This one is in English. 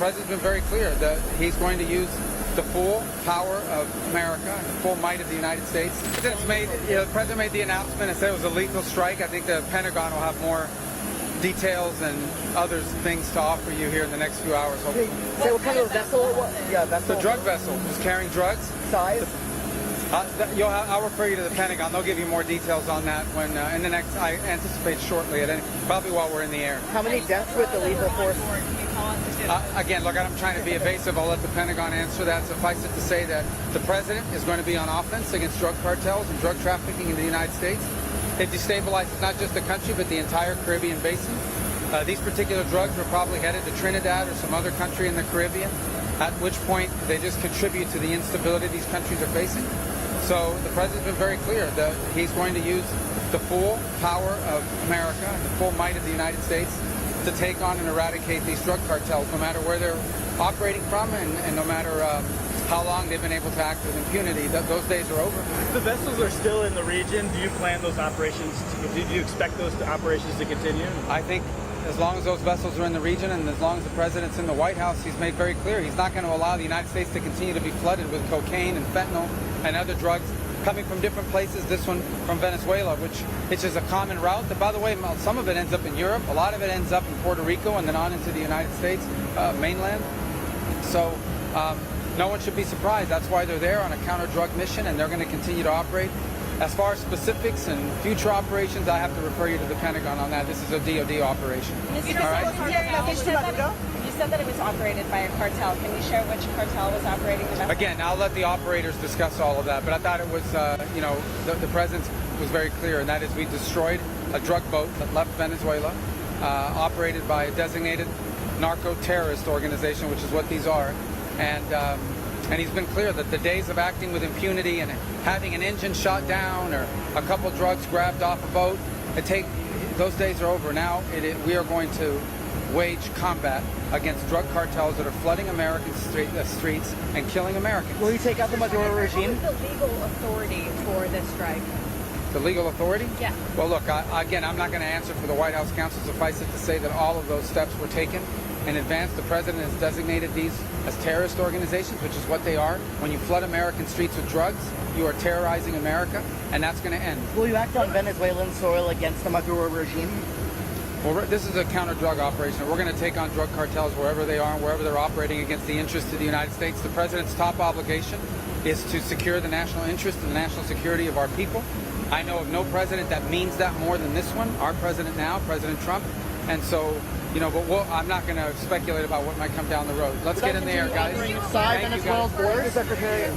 president's been very clear that he's going to use the full power of America, the full might of the United States. The president made the announcement and said it was a lethal strike. I think the Pentagon will have more details and other things to offer you here in the next few hours, hopefully. Say what kind of vessel it was? Yeah, vessel. The drug vessel was carrying drugs. Size? I'll refer you to the Pentagon. They'll give you more details on that when in the next. I anticipate shortly, probably while we're in the air. How many deaths with the lethal force? Again, look, I'm trying to be evasive. I'll let the Pentagon answer that. Suffice it to say that the president is going to be on offense against drug cartels and drug trafficking in the United States. It destabilizes not just the country, but the entire Caribbean basin. These particular drugs were probably headed to Trinidad or some other country in the Caribbean, at which point they just contribute to the instability these countries are facing. So the president's been very clear that he's going to use the full power of America, the full might of the United States, to take on and eradicate these drug cartels, no matter where they're operating from and no matter how long they've been able to act with impunity. Those days are over. The vessels are still in the region. Do you plan those operations? Do you expect those operations to continue? I think as long as those vessels are in the region and as long as the president's in the White House, he's made very clear he's not going to allow the United States to continue to be flooded with cocaine and fentanyl and other drugs coming from different places. This one from Venezuela, which is a common route. But by the way, some of it ends up in Europe. A lot of it ends up in Puerto Rico and then on into the United States, mainland. So no one should be surprised. That's why they're there on a counter-drug mission, and they're going to continue to operate. As far as specifics and future operations, I have to refer you to the Pentagon on that. This is a DoD operation. All right? You said that it was operated by a cartel. Can you share which cartel was operating the vessel? Again, I'll let the operators discuss all of that, but I thought it was, the president was very clear, and that is we destroyed a drug boat that left Venezuela, operated by a designated narco-terrorist organization, which is what these are. And he's been clear that the days of acting with impunity and having an engine shot down or a couple drugs grabbed off a boat, those days are over. Now we are going to wage combat against drug cartels that are flooding American streets and killing Americans. Will you take out the Maduro regime? What is the legal authority for this strike? The legal authority? Yeah. Well, look, again, I'm not going to answer for the White House counsel. Suffice it to say that all of those steps were taken in advance. The president has designated these as terrorist organizations, which is what they are. When you flood American streets with drugs, you are terrorizing America, and that's going to end. Will you act on Venezuelan soil against the Maduro regime? Well, this is a counter-drug operation. We're going to take on drug cartels wherever they are and wherever they're operating against the interests of the United States. The president's top obligation is to secure the national interest and the national security of our people. I know of no president that means that more than this one, our president now, President Trump. And so, but I'm not going to speculate about what might come down the road. Let's get in there, guys. Venezuela's borders, Secretary.